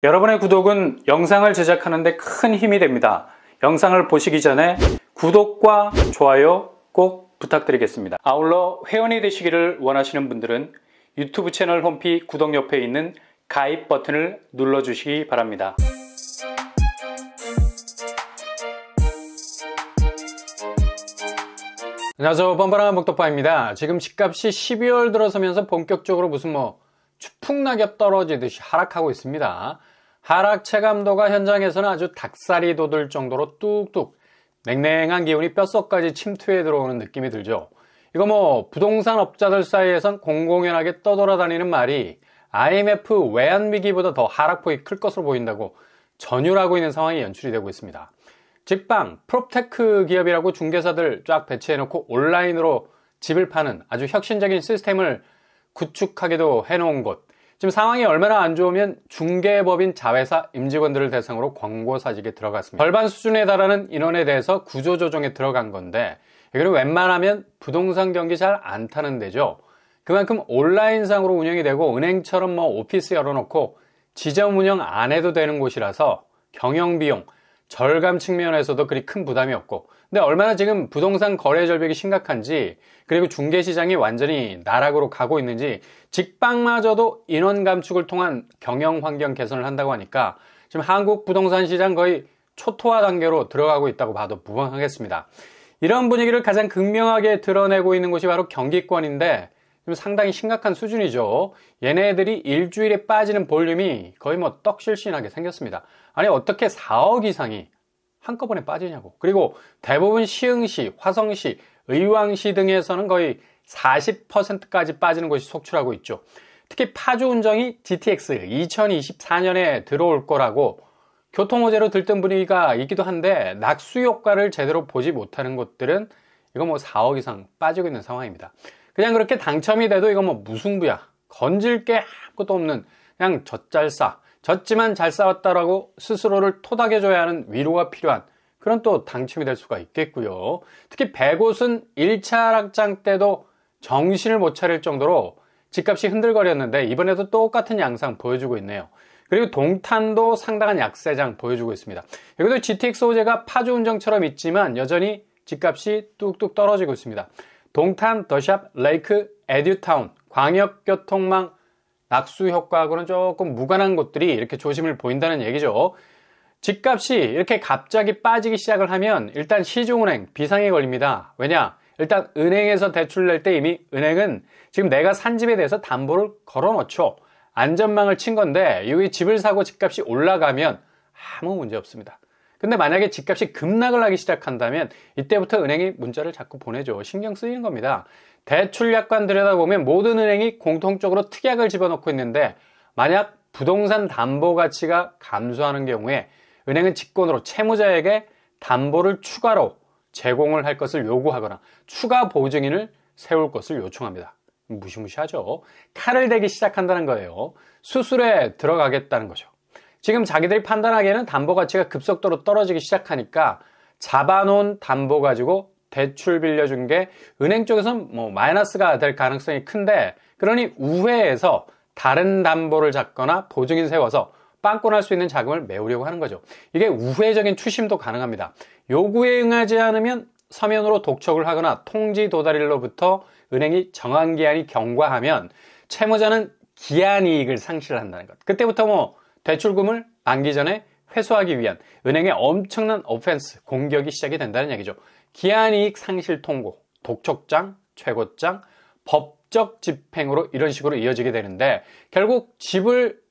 여러분의 구독은 영상을 제작하는 데 큰 힘이 됩니다. 영상을 보시기 전에 구독과 좋아요 꼭 부탁드리겠습니다. 아울러 회원이 되시기를 원하시는 분들은 유튜브 채널 홈피 구독 옆에 있는 가입 버튼을 눌러주시기 바랍니다. 안녕하세요, 뻔뻔한 목도파입니다. 지금 집값이 12월 들어서면서 본격적으로 무슨 추풍낙엽 떨어지듯이 하락하고 있습니다. 하락 체감도가 현장에서는 아주 닭살이 돋을 정도로 뚝뚝 냉랭한 기운이 뼛속까지 침투해 들어오는 느낌이 들죠. 이거 부동산 업자들 사이에선 공공연하게 떠돌아다니는 말이 IMF 외환위기보다 더 하락폭이 클 것으로 보인다고 전율하고 있는 상황이 연출이 되고 있습니다. 직방, 프롭테크 기업이라고 중개사들 쫙 배치해놓고 온라인으로 집을 파는 아주 혁신적인 시스템을 구축하기도 해놓은 곳. 지금 상황이 얼마나 안 좋으면 중개법인 자회사 임직원들을 대상으로 광고 사직에 들어갔습니다. 절반 수준에 달하는 인원에 대해서 구조조정에 들어간 건데 이거는 웬만하면 부동산 경기 잘 안 타는 데죠. 그만큼 온라인상으로 운영이 되고 은행처럼 오피스 열어놓고 지점 운영 안 해도 되는 곳이라서 경영비용, 절감 측면에서도 그리 큰 부담이 없고, 근데 얼마나 지금 부동산 거래 절벽이 심각한지, 그리고 중개시장이 완전히 나락으로 가고 있는지, 직방마저도 인원 감축을 통한 경영 환경 개선을 한다고 하니까 지금 한국 부동산 시장 거의 초토화 단계로 들어가고 있다고 봐도 무방하겠습니다. 이런 분위기를 가장 극명하게 드러내고 있는 곳이 바로 경기권인데 지금 상당히 심각한 수준이죠. 얘네들이 일주일에 빠지는 볼륨이 거의 떡실신하게 생겼습니다. 아니 어떻게 4억 이상이 한꺼번에 빠지냐고. 그리고 대부분 시흥시, 화성시, 의왕시 등에서는 거의 40%까지 빠지는 것이 속출하고 있죠. 특히 파주운정이 GTX 2024년에 들어올 거라고 교통호재로 들뜬 분위기가 있기도 한데 낙수 효과를 제대로 보지 못하는 곳들은 이거 4억 이상 빠지고 있는 상황입니다. 그냥 그렇게 당첨이 돼도 이거 무승부야. 건질 게 아무것도 없는 그냥 젖잘싸. 졌지만 잘 싸웠다라고 스스로를 토닥여줘야 하는 위로가 필요한 그런 또 당첨이 될 수가 있겠고요. 특히 백옷은 1차 하락장 때도 정신을 못 차릴 정도로 집값이 흔들거렸는데 이번에도 똑같은 양상 보여주고 있네요. 그리고 동탄도 상당한 약세장 보여주고 있습니다. 여기도 GTX 호재가 파주운정처럼 있지만 여전히 집값이 뚝뚝 떨어지고 있습니다. 동탄, 더샵, 레이크, 에듀타운, 광역교통망 낙수 효과하고는 조금 무관한 곳들이 이렇게 조짐을 보인다는 얘기죠. 집값이 이렇게 갑자기 빠지기 시작을 하면 일단 시중은행 비상에 걸립니다. 왜냐? 일단 은행에서 대출 낼 때 이미 은행은 지금 내가 산 집에 대해서 담보를 걸어놓죠. 안전망을 친 건데 여기 집을 사고 집값이 올라가면 아무 문제 없습니다. 근데 만약에 집값이 급락을 하기 시작한다면 이때부터 은행이 문자를 자꾸 보내죠. 신경 쓰이는 겁니다. 대출 약관 들여다보면 모든 은행이 공통적으로 특약을 집어넣고 있는데 만약 부동산 담보 가치가 감소하는 경우에 은행은 직권으로 채무자에게 담보를 추가로 제공을 할 것을 요구하거나 추가 보증인을 세울 것을 요청합니다. 무시무시하죠. 칼을 대기 시작한다는 거예요. 수술에 들어가겠다는 거죠. 지금 자기들이 판단하기에는 담보 가치가 급속도로 떨어지기 시작하니까 잡아놓은 담보 가지고 대출 빌려준 게 은행 쪽에서는 마이너스가 될 가능성이 큰데 그러니 우회해서 다른 담보를 잡거나 보증인 세워서 빵꾸날 수 있는 자금을 메우려고 하는 거죠. 이게 우회적인 추심도 가능합니다. 요구에 응하지 않으면 서면으로 독촉을 하거나 통지 도달일로부터 은행이 정한 기한이 경과하면 채무자는 기한이익을 상실한다는 것. 그때부터 대출금을 만기 전에 회수하기 위한 은행의 엄청난 오펜스, 공격이 시작이 된다는 얘기죠. 기한이익 상실 통고, 독촉장, 최고장, 법적 집행으로 이런 식으로 이어지게 되는데 결국 집을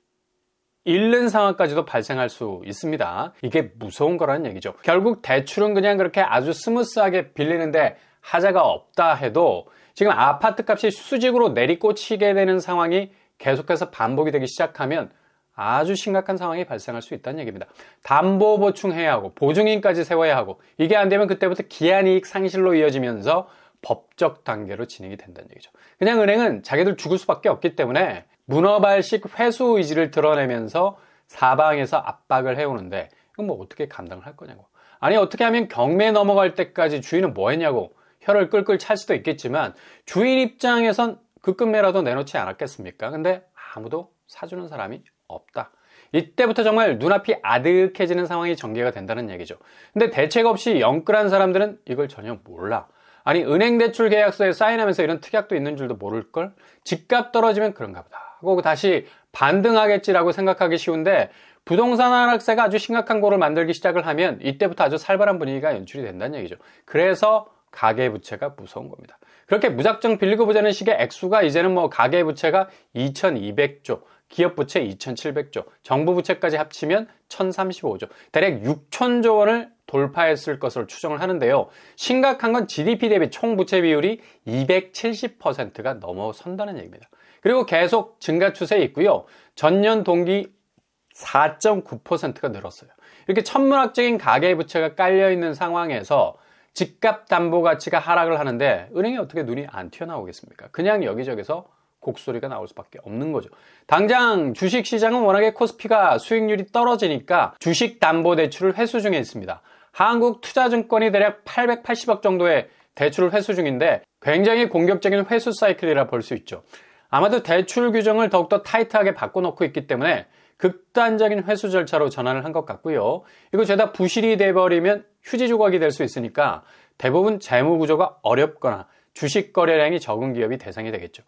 잃는 상황까지도 발생할 수 있습니다. 이게 무서운 거라는 얘기죠. 결국 대출은 그냥 그렇게 아주 스무스하게 빌리는데 하자가 없다 해도 지금 아파트 값이 수직으로 내리꽂히게 되는 상황이 계속해서 반복이 되기 시작하면 아주 심각한 상황이 발생할 수 있다는 얘기입니다. 담보 보충해야 하고 보증인까지 세워야 하고 이게 안 되면 그때부터 기한이익 상실로 이어지면서 법적 단계로 진행이 된다는 얘기죠. 그냥 은행은 자기들 죽을 수밖에 없기 때문에 문어발식 회수 의지를 드러내면서 사방에서 압박을 해오는데 이건 어떻게 감당을 할 거냐고. 아니 어떻게 하면 경매 넘어갈 때까지 주인은 뭐 했냐고 혀를 끌끌 찰 수도 있겠지만 주인 입장에선 급급매라도 내놓지 않았겠습니까? 근데 아무도 사주는 사람이 없다. 이때부터 정말 눈앞이 아득해지는 상황이 전개가 된다는 얘기죠. 근데 대책 없이 영끌한 사람들은 이걸 전혀 몰라. 아니, 은행대출 계약서에 사인하면서 이런 특약도 있는 줄도 모를걸? 집값 떨어지면 그런가 보다 하고 다시 반등하겠지라고 생각하기 쉬운데, 부동산 하락세가 아주 심각한 고를 만들기 시작을 하면 이때부터 아주 살벌한 분위기가 연출이 된다는 얘기죠. 그래서 가계부채가 무서운 겁니다. 그렇게 무작정 빌리고 보자는 식의 액수가 이제는 뭐 가계부채가 2200조, 기업부채 2700조, 정부부채까지 합치면 1035조, 대략 6000조 원을 돌파했을 것으로 추정을 하는데요. 심각한 건 GDP 대비 총부채 비율이 270%가 넘어선다는 얘기입니다. 그리고 계속 증가 추세에 있고요. 전년 동기 4.9%가 늘었어요. 이렇게 천문학적인 가계부채가 깔려있는 상황에서 집값 담보 가치가 하락을 하는데 은행이 어떻게 눈이 안 튀어나오겠습니까? 그냥 여기저기서 곡소리가 나올 수밖에 없는 거죠. 당장 주식시장은 워낙에 코스피가 수익률이 떨어지니까 주식담보대출을 회수 중에 있습니다. 한국투자증권이 대략 880억 정도의 대출을 회수 중인데 굉장히 공격적인 회수 사이클이라 볼 수 있죠. 아마도 대출 규정을 더욱더 타이트하게 바꿔놓고 있기 때문에 극단적인 회수 절차로 전환을 한 것 같고요. 이거 죄다 부실이 돼버리면 휴지 조각이 될 수 있으니까 대부분 재무 구조가 어렵거나 주식 거래량이 적은 기업이 대상이 되겠죠.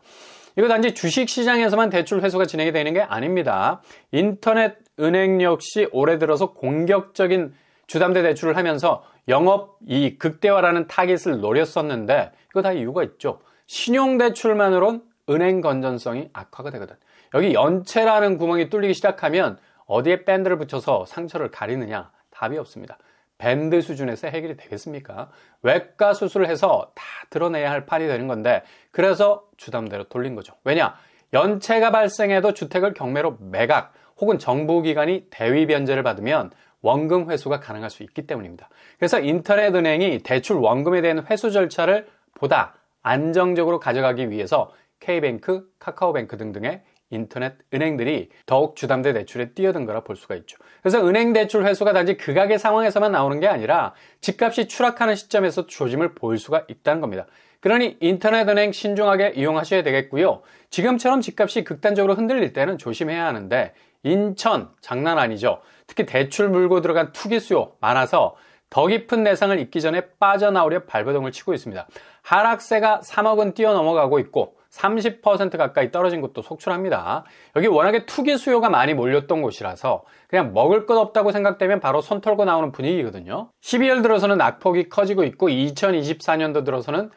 이거 단지 주식시장에서만 대출 회수가 진행이 되는 게 아닙니다. 인터넷 은행 역시 올해 들어서 공격적인 주담대 대출을 하면서 영업이익 극대화라는 타깃을 노렸었는데 이거 다 이유가 있죠. 신용대출만으론 은행 건전성이 악화가 되거든. 여기 연체라는 구멍이 뚫리기 시작하면 어디에 밴드를 붙여서 상처를 가리느냐? 답이 없습니다. 밴드 수준에서 해결이 되겠습니까? 외과 수술을 해서 다 드러내야 할 판이 되는 건데 그래서 주담대로 돌린 거죠. 왜냐? 연체가 발생해도 주택을 경매로 매각 혹은 정부기관이 대위 변제를 받으면 원금 회수가 가능할 수 있기 때문입니다. 그래서 인터넷 은행이 대출 원금에 대한 회수 절차를 보다 안정적으로 가져가기 위해서 K뱅크, 카카오뱅크 등등의 인터넷 은행들이 더욱 주담대 대출에 뛰어든 거라 볼 수가 있죠. 그래서 은행 대출 회수가 단지 극악의 상황에서만 나오는 게 아니라 집값이 추락하는 시점에서 조짐을 보일 수가 있다는 겁니다. 그러니 인터넷 은행 신중하게 이용하셔야 되겠고요. 지금처럼 집값이 극단적으로 흔들릴 때는 조심해야 하는데 인천 장난 아니죠. 특히 대출 물고 들어간 투기 수요 많아서 더 깊은 내상을 잇기 전에 빠져나오려 발버둥을 치고 있습니다. 하락세가 3억은 뛰어넘어가고 있고 30% 가까이 떨어진 곳도 속출합니다. 여기 워낙에 투기 수요가 많이 몰렸던 곳이라서 그냥 먹을 것 없다고 생각되면 바로 손 털고 나오는 분위기거든요. 12월 들어서는 낙폭이 커지고 있고 2024년도 들어서는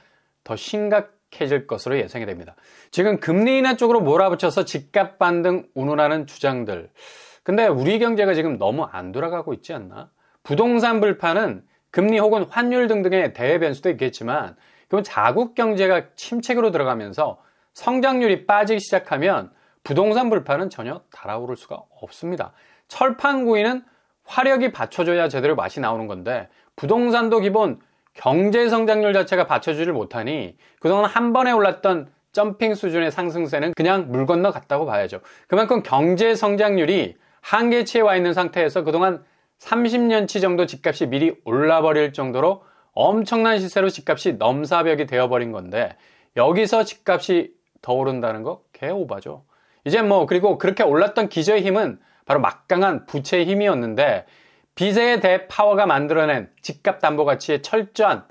더 심각해질 것으로 예상이 됩니다. 지금 금리 인하 쪽으로 몰아붙여서 집값 반등 운운하는 주장들. 근데 우리 경제가 지금 너무 안 돌아가고 있지 않나? 부동산 불판은 금리 혹은 환율 등등의 대외 변수도 있겠지만 그럼 자국 경제가 침체기로 들어가면서 성장률이 빠지기 시작하면 부동산 불판은 전혀 달아오를 수가 없습니다. 철판구이는 화력이 받쳐줘야 제대로 맛이 나오는 건데 부동산도 기본 경제 성장률 자체가 받쳐주질 못하니 그동안 한 번에 올랐던 점핑 수준의 상승세는 그냥 물 건너 갔다고 봐야죠. 그만큼 경제 성장률이 한계치에 와 있는 상태에서 그동안 30년치 정도 집값이 미리 올라버릴 정도로 엄청난 시세로 집값이 넘사벽이 되어버린 건데 여기서 집값이 더 오른다는 거 개오바죠. 이제 뭐 그리고 그렇게 올랐던 기저의 힘은 바로 막강한 부채의 힘이었는데 빚에 대해 파워가 만들어낸 집값 담보 가치의 철저한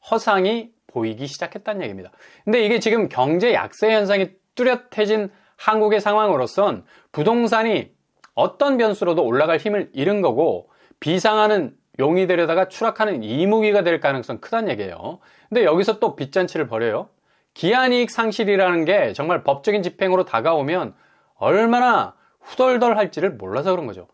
허상이 보이기 시작했다는 얘기입니다. 근데 이게 지금 경제 약세 현상이 뚜렷해진 한국의 상황으로선 부동산이 어떤 변수로도 올라갈 힘을 잃은 거고 비상하는 용이 되려다가 추락하는 이무기가 될 가능성 크다는 얘기예요. 근데 여기서 또 빚잔치를 벌여요. 기한이익 상실이라는 게 정말 법적인 집행으로 다가오면 얼마나 후덜덜할지를 몰라서 그런 거죠.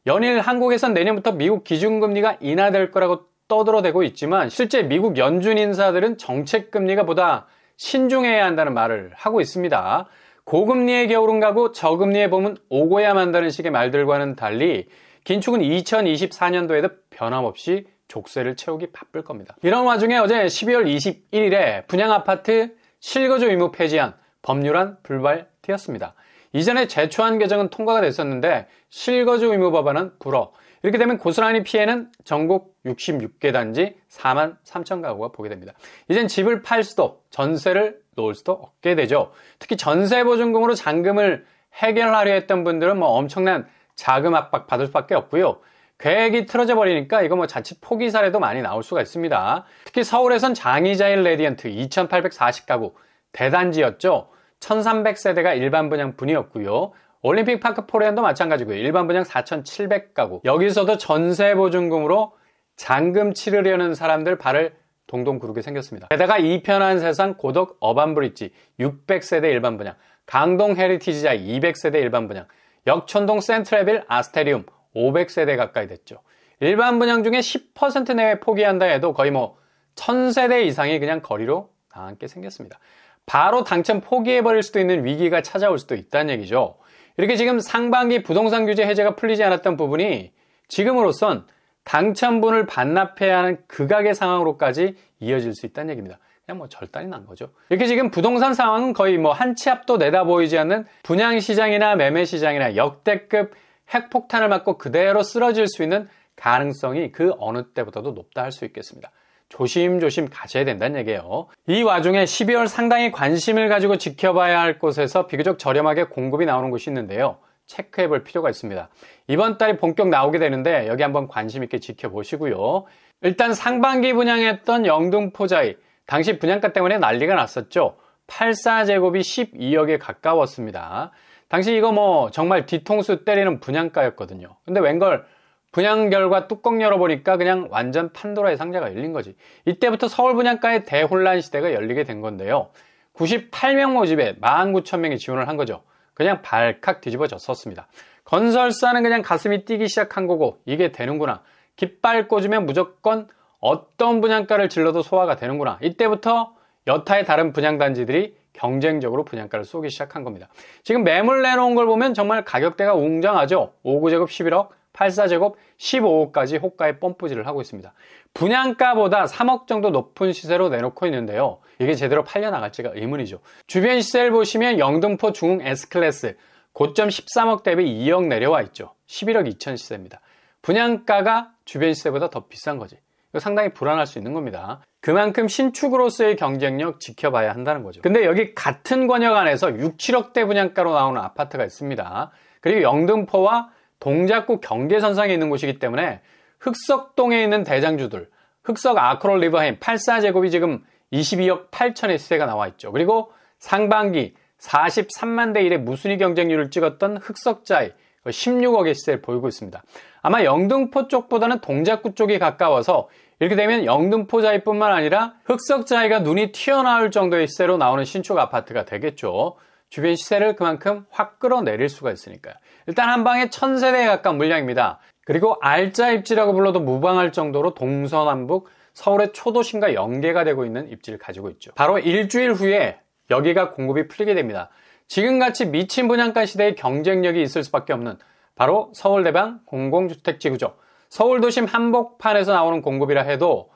연일 한국에선 내년부터 미국 기준금리가 인하될 거라고 떠들어대고 있지만 실제 미국 연준 인사들은 정책금리가 보다 신중해야 한다는 말을 하고 있습니다. 고금리의 겨울은 가고 저금리의 봄은 오고야 만다는 식의 말들과는 달리 긴축은 2024년도에도 변함없이 족쇄를 채우기 바쁠 겁니다. 이런 와중에 어제 12월 21일에 분양아파트 실거주 의무 폐지안 법률안 불발되었습니다. 이전에 제초안 개정은 통과가 됐었는데 실거주 의무 법안은 불어. 이렇게 되면 고스란히 피해는 전국 66개 단지 4만 3천 가구가 보게 됩니다. 이젠 집을 팔 수도 전세를 놓을 수도 없게 되죠. 특히 전세보증금으로 잔금을 해결하려 했던 분들은 뭐 엄청난 자금 압박 받을 수밖에 없고요. 계획이 틀어져 버리니까 이거 뭐 자칫 포기 사례도 많이 나올 수가 있습니다. 특히 서울에선 장의자일 레디언트 2840가구 대단지였죠. 1300세대가 일반 분양 분이었고요. 올림픽파크 포레안도 마찬가지고요. 일반 분양 4700가구. 여기서도 전세 보증금으로 잔금 치르려는 사람들 발을 동동 구르게 생겼습니다. 게다가 이편한 세상 고덕 어반브릿지 600세대 일반 분양, 강동 헤리티지자 200세대 일반 분양, 역촌동 센트레빌 아스테리움 500세대 가까이 됐죠. 일반 분양 중에 10% 내외 포기한다 해도 거의 뭐 1000세대 이상이 그냥 거리로 나앉게 생겼습니다. 바로 당첨 포기해버릴 수도 있는 위기가 찾아올 수도 있다는 얘기죠. 이렇게 지금 상반기 부동산 규제 해제가 풀리지 않았던 부분이 지금으로선 당첨분을 반납해야 하는 극악의 상황으로까지 이어질 수 있다는 얘기입니다. 그냥 뭐 절단이 난 거죠. 이렇게 지금 부동산 상황은 거의 뭐 한 치 앞도 내다보이지 않는 분양시장이나 매매시장이나 역대급 핵폭탄을 맞고 그대로 쓰러질 수 있는 가능성이 그 어느 때보다도 높다 할 수 있겠습니다. 조심조심 가셔야 된다는 얘기예요. 이 와중에 12월 상당히 관심을 가지고 지켜봐야 할 곳에서 비교적 저렴하게 공급이 나오는 곳이 있는데요. 체크해 볼 필요가 있습니다. 이번 달에 본격 나오게 되는데 여기 한번 관심 있게 지켜보시고요. 일단 상반기 분양했던 영등포자이, 당시 분양가 때문에 난리가 났었죠. 84제곱이 12억에 가까웠습니다. 당시 이거 뭐 정말 뒤통수 때리는 분양가였거든요. 근데 웬걸 분양 결과 뚜껑 열어보니까 그냥 완전 판도라의 상자가 열린 거지. 이때부터 서울 분양가의 대혼란 시대가 열리게 된 건데요. 98명 모집에 19,000명이 지원을 한 거죠. 그냥 발칵 뒤집어졌었습니다. 건설사는 그냥 가슴이 뛰기 시작한 거고 이게 되는구나. 깃발 꽂으면 무조건 어떤 분양가를 질러도 소화가 되는구나. 이때부터 여타의 다른 분양단지들이 경쟁적으로 분양가를 쏘기 시작한 겁니다. 지금 매물 내놓은 걸 보면 정말 가격대가 웅장하죠. 5구제곱 11억, 84제곱 15억까지 호가에 펌프질을 하고 있습니다. 분양가보다 3억 정도 높은 시세로 내놓고 있는데요. 이게 제대로 팔려나갈지가 의문이죠. 주변 시세를 보시면 영등포 중흥 S클래스 고점 13억 대비 2억 내려와 있죠. 11억 2천 시세입니다. 분양가가 주변 시세보다 더 비싼 거지. 이거 상당히 불안할 수 있는 겁니다. 그만큼 신축으로서의 경쟁력 지켜봐야 한다는 거죠. 근데 여기 같은 권역 안에서 6, 7억대 분양가로 나오는 아파트가 있습니다. 그리고 영등포와 동작구 경계선상에 있는 곳이기 때문에 흑석동에 있는 대장주들, 흑석 아크롤 리버햄 84제곱이 지금 22억 8천의 시세가 나와 있죠. 그리고 상반기 43만 대 1의 무순위 경쟁률을 찍었던 흑석자이 16억의 시세를 보이고 있습니다. 아마 영등포 쪽보다는 동작구 쪽이 가까워서 이렇게 되면 영등포자이뿐만 아니라 흑석자이가 눈이 튀어나올 정도의 시세로 나오는 신축 아파트가 되겠죠. 주변 시세를 그만큼 확 끌어내릴 수가 있으니까요. 일단 한 방에 1000세대에 가까운 물량입니다. 그리고 알짜 입지라고 불러도 무방할 정도로 동서남북 서울의 초도심과 연계가 되고 있는 입지를 가지고 있죠. 바로 일주일 후에 여기가 공급이 풀리게 됩니다. 지금같이 미친 분양가 시대의 경쟁력이 있을 수밖에 없는 바로 서울대방 공공주택지구죠. 서울도심 한복판에서 나오는 공급이라 해도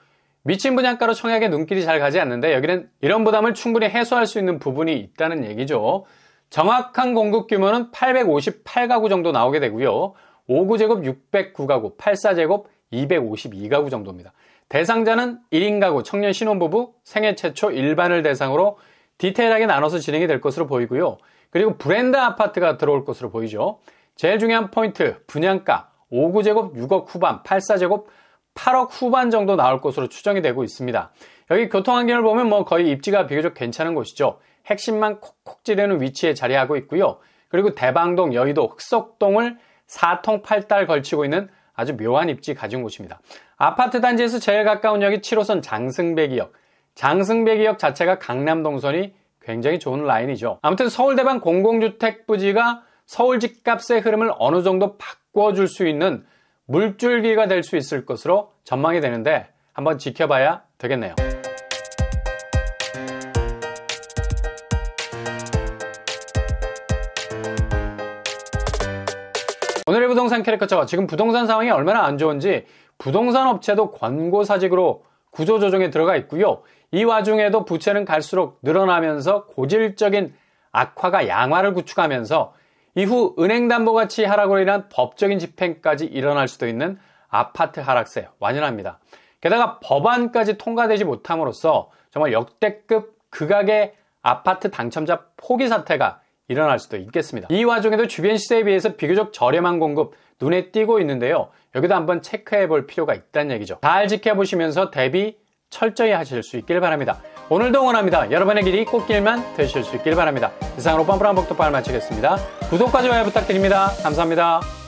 미친 분양가로 청약에 눈길이 잘 가지 않는데 여기는 이런 부담을 충분히 해소할 수 있는 부분이 있다는 얘기죠. 정확한 공급 규모는 858가구 정도 나오게 되고요. 5구제곱 609가구, 84제곱 252가구 정도입니다. 대상자는 1인 가구, 청년 신혼부부, 생애 최초 일반을 대상으로 디테일하게 나눠서 진행이 될 것으로 보이고요. 그리고 브랜드 아파트가 들어올 것으로 보이죠. 제일 중요한 포인트, 분양가 5구제곱 6억 후반, 84제곱 8억 후반 정도 나올 것으로 추정이 되고 있습니다. 여기 교통환경을 보면 뭐 거의 입지가 비교적 괜찮은 곳이죠. 핵심만 콕콕 찌르는 위치에 자리하고 있고요. 그리고 대방동, 여의도, 흑석동을 4통 8달 걸치고 있는 아주 묘한 입지 가진 곳입니다. 아파트 단지에서 제일 가까운 역이 7호선 장승배기역. 장승배기역 자체가 강남 동선이 굉장히 좋은 라인이죠. 아무튼 서울대방 공공주택 부지가 서울 집값의 흐름을 어느 정도 바꿔줄 수 있는 물줄기가 될 수 있을 것으로 전망이 되는데 한번 지켜봐야 되겠네요. 오늘의 부동산 캐릭터처, 지금 부동산 상황이 얼마나 안 좋은지 부동산 업체도 권고사직으로 구조조정에 들어가 있고요. 이 와중에도 부채는 갈수록 늘어나면서 고질적인 악화가 양화를 구축하면서 이후 은행담보가치 하락으로 인한 법적인 집행까지 일어날 수도 있는 아파트 하락세 완연합니다. 게다가 법안까지 통과되지 못함으로써 정말 역대급 극악의 아파트 당첨자 포기 사태가 일어날 수도 있겠습니다. 이 와중에도 주변 시세에 비해서 비교적 저렴한 공급 눈에 띄고 있는데요. 여기도 한번 체크해 볼 필요가 있다는 얘기죠. 잘 지켜보시면서 대비 철저히 하실 수 있길 바랍니다. 오늘도 응원합니다. 여러분의 길이 꽃길만 되실 수 있길 바랍니다. 이상으로 뻔뻔한 복덕방을 마치겠습니다. 구독과 좋아요 부탁드립니다. 감사합니다.